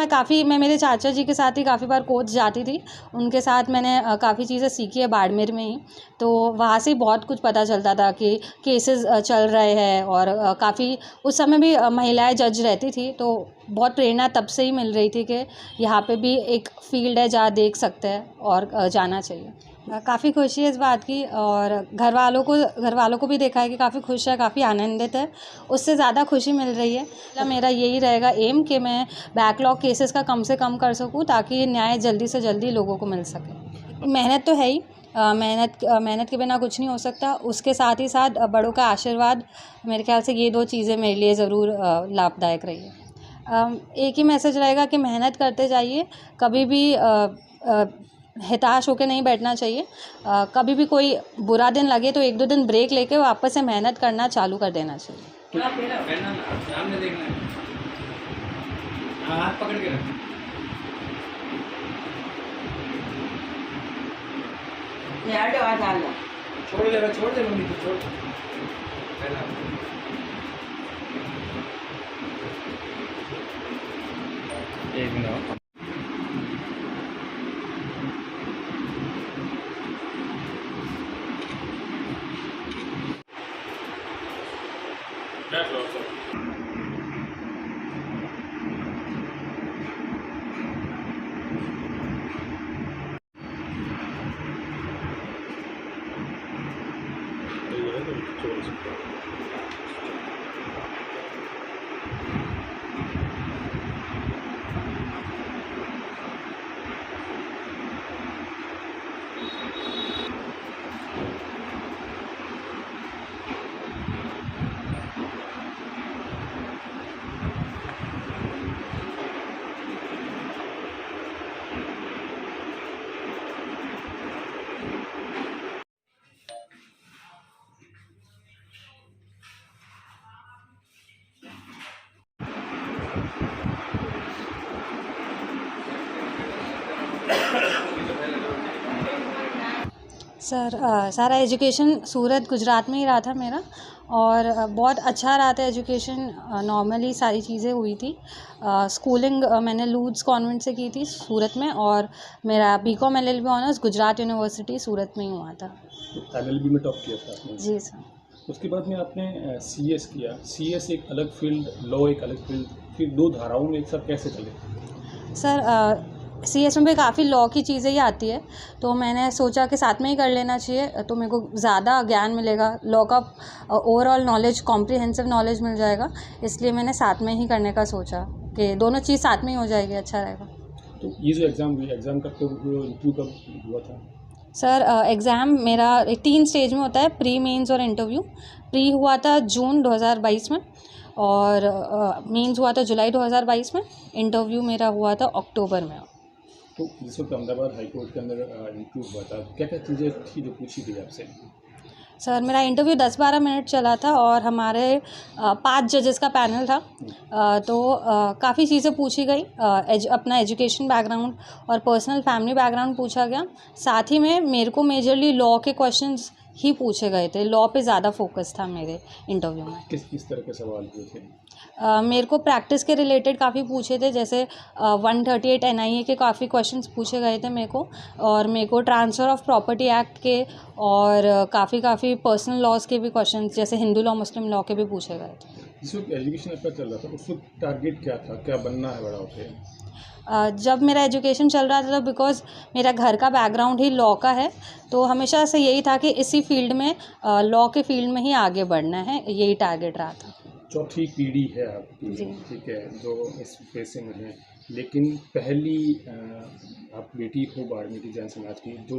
मैं मेरे चाचा जी के साथ ही काफ़ी बार कोच जाती थी, उनके साथ मैंने काफ़ी चीज़ें सीखी है बाड़मेर में ही। तो वहाँ से बहुत कुछ पता चलता था कि केसेस चल रहे हैं, और काफ़ी उस समय भी महिलाएं जज रहती थी, तो बहुत प्रेरणा तब से ही मिल रही थी कि यहाँ पे भी एक फील्ड है जहाँ देख सकते हैं और जाना चाहिए। काफ़ी खुशी है इस बात की, और घर वालों को भी देखा है कि काफ़ी खुश है, काफ़ी आनंदित है। उससे ज़्यादा खुशी मिल रही है। मेरा यही रहेगा एम कि मैं बैकलॉग केसेस का कम से कम कर सकूं, ताकि न्याय जल्दी से जल्दी लोगों को मिल सके। मेहनत तो है ही, मेहनत के बिना कुछ नहीं हो सकता। उसके साथ ही साथ बड़ों का आशीर्वाद, मेरे ख्याल से ये 2 चीज़ें मेरे लिए ज़रूर लाभदायक रही है। एक ही मैसेज रहेगा कि मेहनत करते जाइए, कभी भी हताश होकर नहीं बैठना चाहिए। कभी भी कोई बुरा दिन लगे तो 1-2 दिन ब्रेक लेके वापस से मेहनत करना चालू कर देना चाहिए। सामने देखना है, हाथ पकड़ के रख। छोड़ दे मम्मी को, छोड़। एक मिनट। सर सारा एजुकेशन सूरत गुजरात में ही रहा था मेरा, और बहुत अच्छा रहा था एजुकेशन। नॉर्मली सारी चीज़ें हुई थी। स्कूलिंग मैंने लूड्स कॉन्वेंट से की थी सूरत में, और मेरा BCom LLB honours Gujarat university Surat में ही हुआ था। तो एलएलबी में टॉप किया था आपने? जी सर। उसके बाद में आपने सीएस किया। सीएस एक अलग फील्ड, लॉ एक अलग फील्ड, फिर 2 धाराओं में एक साथ कैसे चले? सर सीएस में भी काफ़ी लॉ की चीज़ें ही आती है, तो मैंने सोचा कि साथ में ही कर लेना चाहिए, तो मेरे को ज़्यादा ज्ञान मिलेगा, लॉ का ओवरऑल नॉलेज, कॉम्प्रिहेंसिव नॉलेज मिल जाएगा। इसलिए मैंने साथ में ही करने का सोचा कि दोनों चीज़ साथ में ही हो जाएगी, अच्छा रहेगा। तो ये जो एग्ज़ाम हुई, एग्ज़ाम का इंटरव्यू कब हुआ था? सर एग्ज़ाम मेरा 3 स्टेज में होता है, प्री, मेंस और इंटरव्यू। प्री हुआ था जून 2022 में, और मेंस हुआ था जुलाई 2022 में, इंटरव्यू मेरा हुआ था अक्टूबर में। तो जिस वक्त अहमदाबाद हाई कोर्ट के अंदर इंटरव्यू हुआ था, क्या क्या चीज़ें थी जो पूछी गई आपसे? सर मेरा इंटरव्यू 10-12 मिनट चला था, और हमारे 5 जजेस का पैनल था। तो काफ़ी चीज़ें पूछी गई, अपना एजुकेशन बैकग्राउंड और पर्सनल फैमिली बैकग्राउंड पूछा गया। साथ ही में मेरे को मेजरली लॉ के क्वेश्चंस ही पूछे गए थे, लॉ पे ज़्यादा फोकस था मेरे इंटरव्यू में। किस तरह के सवाल हुए थे? मेरे को प्रैक्टिस के रिलेटेड काफ़ी पूछे थे, जैसे 138 एनआईए के काफ़ी क्वेश्चंस पूछे गए थे मेरे को, और मेरे को ट्रांसफ़र ऑफ प्रॉपर्टी एक्ट के और काफ़ी पर्सनल लॉज के भी क्वेश्चंस, जैसे हिंदू लॉ मुस्लिम लॉ के भी पूछे गए थे। जिस वक्त एजुकेशन आपका चल रहा था, उस वक्त टारगेट क्या था, क्या बनना है बड़ा होके? जब मेरा एजुकेशन चल रहा था, बिकॉज़ मेरा घर का बैकग्राउंड ही लॉ का है, तो हमेशा से यही था कि इसी फील्ड में, लॉ के फील्ड में ही आगे बढ़ना है, यही टारगेट रहा था। चौथी पीढ़ी है आपकी, ठीक है, जो इस पेशे में है, लेकिन पहली आप बेटी हो बाड़मेर की जैन समाज की, जो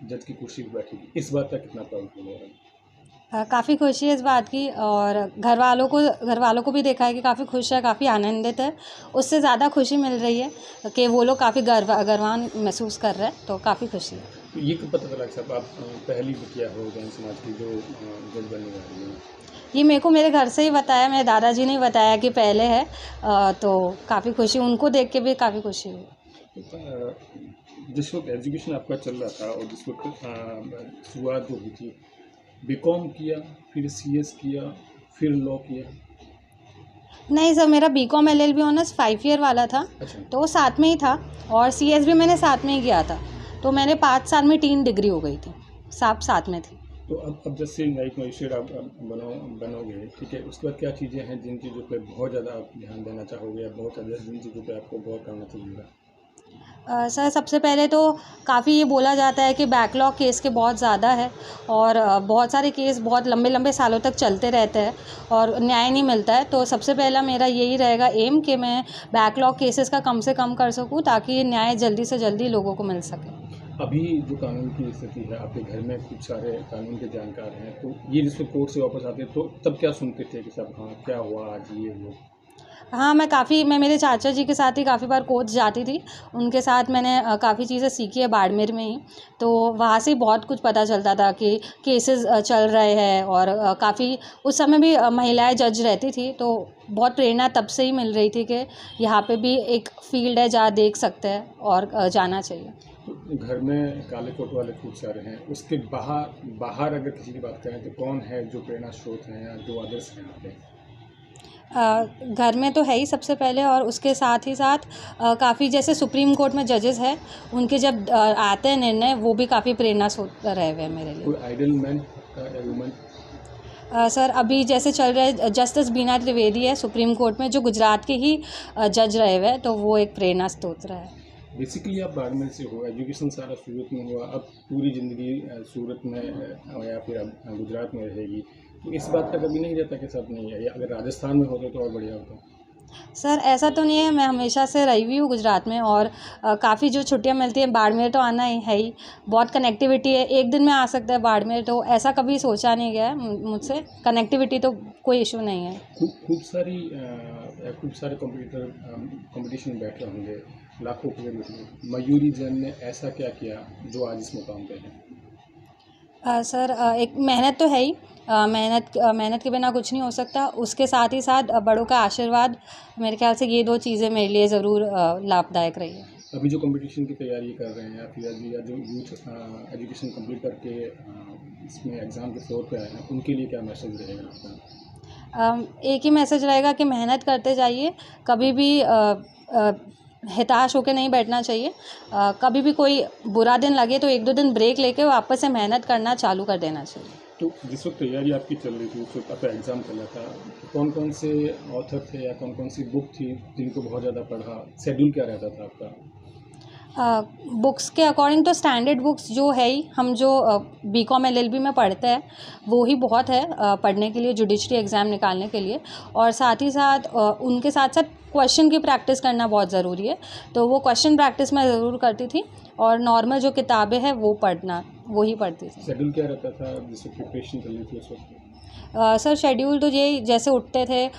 जज की कुर्सी पर बैठी थी, इस बात का कितना प्राउड फील हो रहा है? काफ़ी खुशी है इस बात की, और घर वालों को भी देखा है कि काफ़ी खुश है, काफ़ी आनंदित है। उससे ज़्यादा खुशी मिल रही है कि वो लोग काफ़ी गर्वान महसूस कर रहे हैं, तो काफ़ी खुशी है। तो ये कब पता चला कि साहब आप पहली बिटिया हो जैन समाज की जो जज बनने जा रही है? ये मेरे को मेरे घर से ही बताया, मेरे दादाजी ने बताया कि पहले है, तो काफ़ी खुशी, उनको देख के भी काफ़ी खुशी हुई। जिस वक्त एजुकेशन आपका चल रहा था और जिस वक्त शुरुआत जो हुई थी, बीकॉम किया, फिर सीएस किया, फिर लॉ किया? नहीं सर, मेरा बीकॉम एलएलबी ऑनर्स 5 ईयर वाला था, अच्छा। तो वो साथ में ही था। और सीएस भी मैंने साथ में ही किया था, तो मैंने 5 साल में 3 डिग्री हो गई थी, सब साथ में थी। तो अब जैसे न्यायिक मजिस्ट्रेट आप बनोगे, ठीक है, उसके बाद क्या चीज़ें हैं जिन चीज़ों पे बहुत ज़्यादा आप ध्यान देना चाहोगे, या बहुत ज़्यादा जिन चीज़ों पे आपको बहुत करना चाहिए? सर सबसे पहले तो काफ़ी ये बोला जाता है कि बैकलॉग केस के बहुत ज़्यादा है, और बहुत सारे केस बहुत लंबे लंबे सालों तक चलते रहते हैं और न्याय नहीं मिलता है। तो सबसे पहला मेरा यही रहेगा एम कि मैं बैकलॉग केसेस का कम से कम कर सकूं, ताकि न्याय जल्दी से जल्दी लोगों को मिल सके। अभी जो कानून की स्थिति है, आपके घर में खूब सारे कानून के जानकार हैं, तो ये जिसको कोर्ट से वापस आते हैं तो तब क्या सुनते थे कि सब हाँ क्या हुआ आज, ये वो? हाँ, मैं मेरे चाचा जी के साथ ही काफ़ी बार कोच जाती थी। उनके साथ मैंने काफ़ी चीज़ें सीखी है बाड़मेर में ही। तो वहाँ से बहुत कुछ पता चलता था कि केसेस चल रहे हैं, और काफ़ी उस समय भी महिलाएं जज रहती थी, तो बहुत प्रेरणा तब से ही मिल रही थी कि यहाँ पे भी एक फील्ड है जहाँ देख सकते हैं और जाना चाहिए। तो घर में काले कोट वाले खूब सारे हैं, उसके बाहर अगर किसी की बात करें तो कौन है जो प्रेरणा स्रोत हैं या जो आदर्श हैं आपके? घर में तो है ही सबसे पहले, और उसके साथ ही साथ काफ़ी जैसे सुप्रीम कोर्ट में जजेस हैं, उनके जब आते हैं निर्णय, वो भी काफ़ी प्रेरणा स्रोत रहे हुए हैं मेरे लिए। कोई आइडल मैन या वुमन? सर अभी जैसे चल रहे जस्टिस बीना त्रिवेदी है सुप्रीम कोर्ट में, जो गुजरात के ही जज रहे हुए हैं, तो वो एक प्रेरणा स्रोत रहा है। बेसिकली आप बाड़मेर से हो, एजुकेशन सारा सूरत में हुआ, अब पूरी ज़िंदगी सूरत में या फिर अब गुजरात में रहेगी, तो इस बात का कभी नहीं रहता कि सब नहीं है, या अगर राजस्थान में होते तो और बढ़िया होता? सर ऐसा तो नहीं है, मैं हमेशा से रही हुई हूँ गुजरात में, और काफ़ी जो छुट्टियाँ मिलती हैं बाड़मेर तो आना ही है ही। बहुत कनेक्टिविटी है, एक दिन में आ सकता है बाड़मेर, तो ऐसा कभी सोचा नहीं गया है मुझसे। कनेक्टिविटी तो कोई इशू नहीं है। खूब सारे कंपटीशन बैठे होंगे, लाखों प्लेयर बैठे। मयूरी जैन ने ऐसा क्या किया जो आज इस मुकाम पे है? सर एक मेहनत तो है ही। मेहनत के बिना कुछ नहीं हो सकता। उसके साथ ही साथ बड़ों का आशीर्वाद, मेरे ख्याल से ये 2 चीज़ें मेरे लिए ज़रूर लाभदायक रही है। अभी जो कंपटीशन की तैयारी कर रहे हैं, या फिर या जो यूथ एजुकेशन कंप्लीट करके इसमें एग्ज़ाम के फ्लोर पे आए हैं, उनके लिए क्या मैसेज रहेगा आपका? एक ही मैसेज रहेगा कि मेहनत करते जाइए, कभी भी हताश होकर नहीं बैठना चाहिए। कभी भी कोई बुरा दिन लगे तो 1-2 दिन ब्रेक लेके वापस से मेहनत करना चालू कर देना चाहिए। तो जिस वक्त तैयारी आपकी चल रही थी, उस वक्त आपका एग्ज़ाम चल रहा था, कौन कौन से ऑथर थे या कौन कौन सी बुक थी जिनको बहुत ज़्यादा पढ़ा? शेड्यूल क्या रहता था आपका? बुक्स के अकॉर्डिंग तो स्टैंडर्ड बुक्स जो है ही, हम जो बीकॉम एलएलबी में पढ़ते हैं वो ही बहुत है पढ़ने के लिए, जुडिशरी एग्ज़ाम निकालने के लिए। और साथ ही साथ उनके साथ साथ क्वेश्चन की प्रैक्टिस करना बहुत ज़रूरी है, तो वो क्वेश्चन प्रैक्टिस मैं ज़रूर करती थी, और नॉर्मल जो किताबें हैं वो ही पढ़ती थी। शेड्यूल क्या रहता था जिससे प्रिपरेशन चल रही थी उस वक्त? सर शेड्यूल तो यही, जैसे उठते थे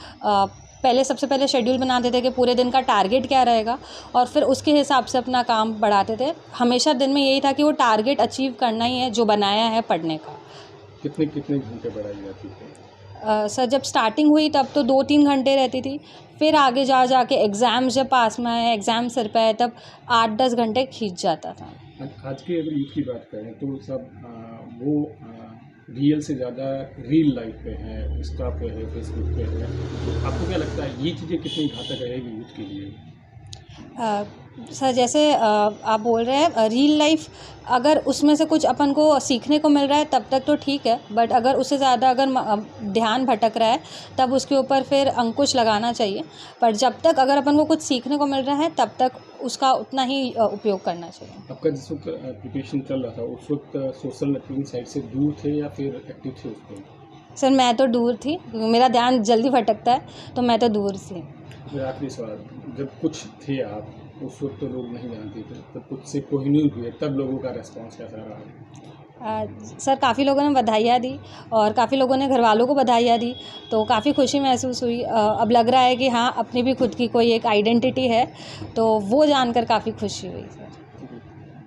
सबसे पहले शेड्यूल बनाते थे कि पूरे दिन का टारगेट क्या रहेगा, और फिर उसके हिसाब से अपना काम बढ़ाते थे। हमेशा दिन में यही था कि वो टारगेट अचीव करना ही है जो बनाया है पढ़ने का। कितने घंटे पढ़ाई जाती थी? सर जब स्टार्टिंग हुई तब तो 2-3 घंटे रहती थी, फिर आगे जाके एग्ज़ाम्स जब पास में आए, एग्ज़ाम सिर पे आए, तब 8-10 घंटे खींच जाता था। आज के अगर यूथ की बात करें तो सब वो रियल से ज़्यादा रियल लाइफ पे है, इंस्टा पे है, फेसबुक पे है। तो आपको क्या लगता है ये चीज़ें कितनी घातक रहेगी यूथ के लिए? सर जैसे आप बोल रहे हैं रियल लाइफ, अगर उसमें से कुछ अपन को सीखने को मिल रहा है तब तक तो ठीक है, बट अगर उससे ज़्यादा अगर ध्यान भटक रहा है तब उसके ऊपर फिर अंकुश लगाना चाहिए। पर जब तक अगर अपन को कुछ सीखने को मिल रहा है तब तक उसका उतना ही उपयोग करना चाहिए। आपका जिस वक्त प्रिपरेशन चल रहा था उस वक्त सोशल नेटवर्किंग साइट से दूर थे या फिर एक्टिव थे उस पर? सर मैं तो दूर थी, मेरा ध्यान जल्दी भटकता है, तो मैं तो दूर थी। मेरा आखिरी सवाल, जब कुछ थे आप उस वक्त तो लोग नहीं जानते थे, तब कुछ से कोहिनूर हुए, तब लोगों का रेस्पॉन्स कैसा रहा? सर काफ़ी लोगों ने बधाइयाँ दी, और काफ़ी लोगों ने घर वालों को बधाइयाँ दी, तो काफ़ी खुशी महसूस हुई। अब लग रहा है कि हाँ अपनी भी खुद की कोई एक आइडेंटिटी है, तो वो जानकर काफ़ी खुशी हुई सर।